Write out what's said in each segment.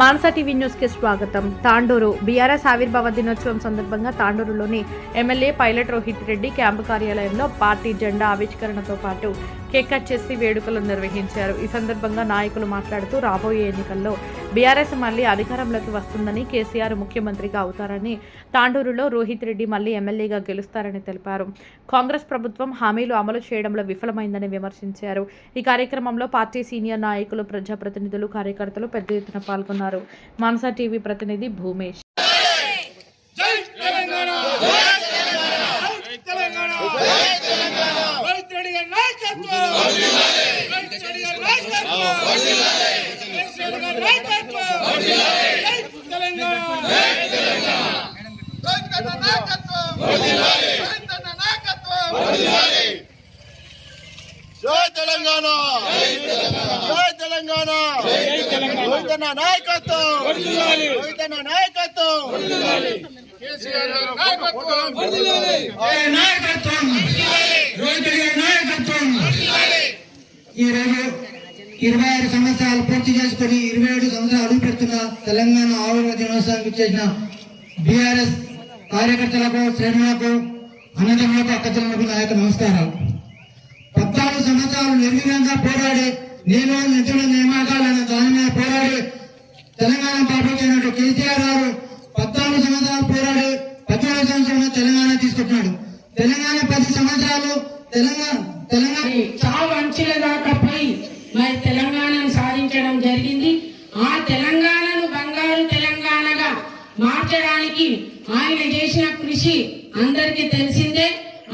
Mansa TV news కి స్వాగతం. Tandur BRS ఆవిర్భావ దినోత్సవం సందర్భంగా తాండూరులోని MLA pilot Rohit Reddy camp కార్యాలయంలో పార్టీ జెండా ఆవిష్కరణతో పాటు కేక్ కట్ చేసి వేడుకలు నిర్వహించారు. ఈ సందర్భంగా నాయకులు మాట్లాడుతూ రాబోయే ఎన్నికల్లో బీఆర్ఎస్ మళ్లీ అధికారంలోకి వస్తుందని, కేసీఆర్ ముఖ్యమంత్రిగా అవుతారని, తాండూరులో రోహిత్ రెడ్డి మళ్లీ ఎమ్మెల్యేగా గెలుస్తారని తెలిపారు. కాంగ్రెస్ ప్రభుత్వం హామీలు అమలు చేయడంలో విఫలమైందని విమర్శించారు. ఈ కార్యక్రమంలో పార్టీ సీనియర్ నాయకులు, ప్రజాప్రతినిధులు, కార్యకర్తలు పెద్ద ఎత్తున పాల్గొన్నారు. మాన్సా టీవీ ప్రతినిధి భూమేష్. జై తెలంగాణ, జై తెలంగాణ, రోహితన్న నాయకత్వం, రోహితన్న నాయకత్వం, కేసీఆర్ నాయకత్వం, నాయకత్వం, రోహితన్న నాయకత్వం. ఈరోజు 26 సంవత్సరాలు పూర్తి చేసుకుని 27 సంవత్సరాలు పెడుతున్న తెలంగాణ ఆవిర్భావ దినోత్సవానికి చేసిన బీఆర్ఎస్ కార్యకర్తలకు, శ్రేణులకు, అన్నదమ్ములకు, అక్కచెల్లెలకు నా యొక్క నమస్కారాలు. 14 సంవత్సరాలు నిర్విఘ్నంగా పోరాడి, నేను నిధుల నియామకాలను దాని మీద పోరాడి తెలంగాణ పాటించినట్టు కేసీఆర్ గారు 14 సంవత్సరాలు పోరాడి 14 సంవత్సరాలు తెలంగాణ తీసుకుంటున్నాడు. తెలంగాణ 10 సంవత్సరాలు తెలంగాణ చావు అంచుల దాకా పోయి మరి తెలంగాణను సాధించడం జరిగింది. ఆ తెలంగాణను బంగారు తెలంగాణగా మార్చడానికి ఆయన చేసిన కృషి అందరికీ తెలిసిందే.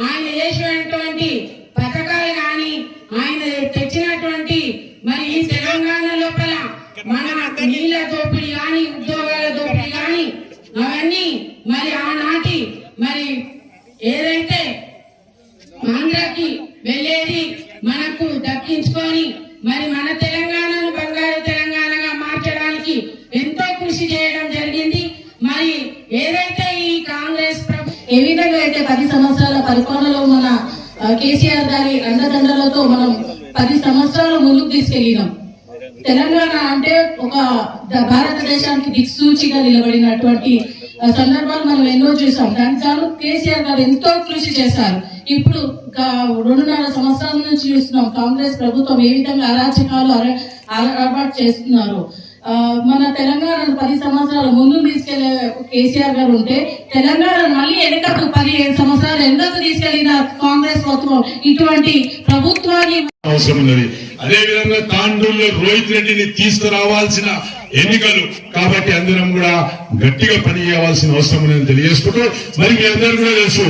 ఆయన చేసినటువంటి పథకాలు కానీ, ఆయన తెచ్చినటువంటి మరి ఈ తెలంగాణ లోపల మన నీళ్ళ దోపిడీ కానీ, ఉద్యోగాల దోపిడీ కానీ, అవన్నీ మరి ఆనాటి మరి ఏదైతే ఆంధ్రకి వెళ్ళేది మనకు దక్కించుకొని మరి మన తెలంగాణను బంగారు తెలంగాణగా మార్చడానికి ఎంతో కృషి చేయడం జరిగింది. మరి ఏదైతే ఈ కాంగ్రెస్ ఏ విధంగా అయితే 10 సంవత్సరాల పరిపాలనలో మన కేసీఆర్ గారి అండదండలతో మనం 10 సంవత్సరాలు ముందుకు తీసుకెళ్ళినాం. తెలంగాణ అంటే ఒక భారతదేశానికి దిక్సూచిగా నిలబడినటువంటి సందర్భాలు మనం ఎన్నో చూసాం. దానికి గాను కేసీఆర్ గారు ఎంతో కృషి చేశారు. ఇప్పుడు 2.5 సంవత్సరాల నుంచి చూస్తున్నాం కాంగ్రెస్ ప్రభుత్వం ఏ విధంగా అరాచకాలు అలవాటు చేస్తున్నారు. మన తెలంగాణను 10 సంవత్సరాల ముందు తీసుకెళ్లే కేసీఆర్ గారు ఉంటే తెలంగాణను మళ్ళీ వెనకకు 15 సంవత్సరాలు ఎందుకు తీసుకెళ్లిన కాంగ్రెస్ ప్రభుత్వం ఇటువంటి ప్రభుత్వాన్ని అవసరం ఉన్నది. అదే విధంగా తాండూరులో రోహిత్ రెడ్డిని తీసుకురావాల్సిన ఎన్నికలు కాబట్టి అందరం కూడా గట్టిగా పని చేయవలసిన అవసరం ఉందని తెలియజేసుకుంటూ, మరి మీ అందరూ కూడా తెలుసు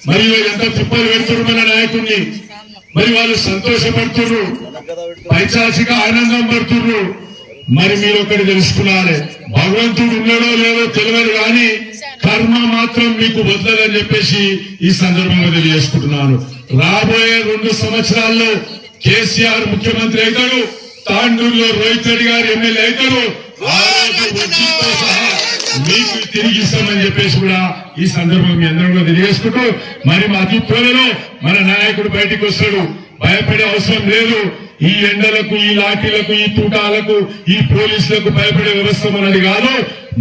మరి ఎంత తిప్పలు పెడుతున్నారు మన నాయకుడిని, మరి వాళ్ళు సంతోషపడుతున్నారు, పైచాచిగా ఆనందం పడుతున్నారు. మరి మీరు ఒకటి తెలుసుకున్నారే, భగవంతుడు ఉన్నాడో లేదో తెలియదు కానీ కర్మ మాత్రం మీకు వదలని చెప్పేసి ఈ సందర్భంగా తెలియజేసుకుంటున్నాను. రాబోయే 2 సంవత్సరాల్లో కేసీఆర్ ముఖ్యమంత్రి అవుతాడు, తాండూరులో రోహిత్ రెడ్డి గారు ఎమ్మెల్యే అవుతాడు. మీకు తిరిగి ఇస్తామని చెప్పేసి కూడా ఈ సందర్భంగా మీ అందరూ కూడా తెలియజేసుకుంటూ, మరి మా అతి త్వరలో మన నాయకుడు బయటికి వస్తాడు. భయపడే అవసరం లేదు. ఈ ఎండలకు, ఈ లాఠీలకు, ఈ తూటాలకు, ఈ పోలీసులకు భయపడే వ్యవస్థ మనది కాదు.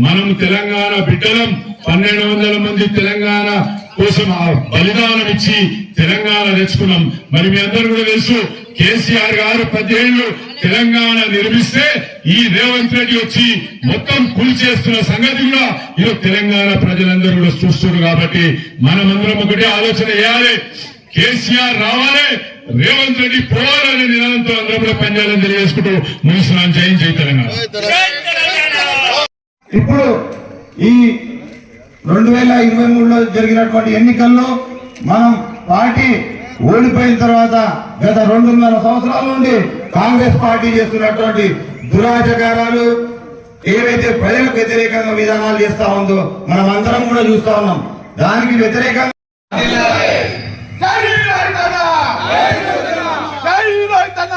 మనం తెలంగాణ బిడ్డలం. 1200 మంది తెలంగాణ కోసం బలిదానం ఇచ్చి తెలంగాణ తెచ్చుకున్నాం. మరి మీ అందరూ కూడా తెలుసు, కేసీఆర్ గారు 10 ఏళ్లు తెలంగాణ నిర్మిస్తే ఈ రేవంత్ రెడ్డి వచ్చి మొత్తం కూల్చేస్తున్న సంగతి కూడా ఈరోజు తెలంగాణ ప్రజలందరూ కూడా చూస్తున్నారు. కాబట్టి మనమందరం ఒకటే ఆలోచన చేయాలి, కేసీఆర్ రావాలి, రేవంత్ రెడ్డి పోవాలనే నినాదంతో అందరం కూడా పనిచేయాలని తెలియజేసుకుంటూ ముగిస్తున్నాం. జై జై తెలంగాణ. ఇప్పుడు ఈ 2023లో జరిగినటువంటి ఎన్నికల్లో మనం పార్టీ ఓడిపోయిన తర్వాత గత 2.5 సంవత్సరాల నుండి కాంగ్రెస్ పార్టీ చేస్తున్నటువంటి దురాచారాలు, ఏవైతే ప్రజలకు వ్యతిరేకంగా విధానాలు చేస్తా ఉందో మనం అందరం కూడా చూస్తా ఉన్నాం. దానికి వ్యతిరేకంగా జై రోహితన్న, జై రోహితన్న.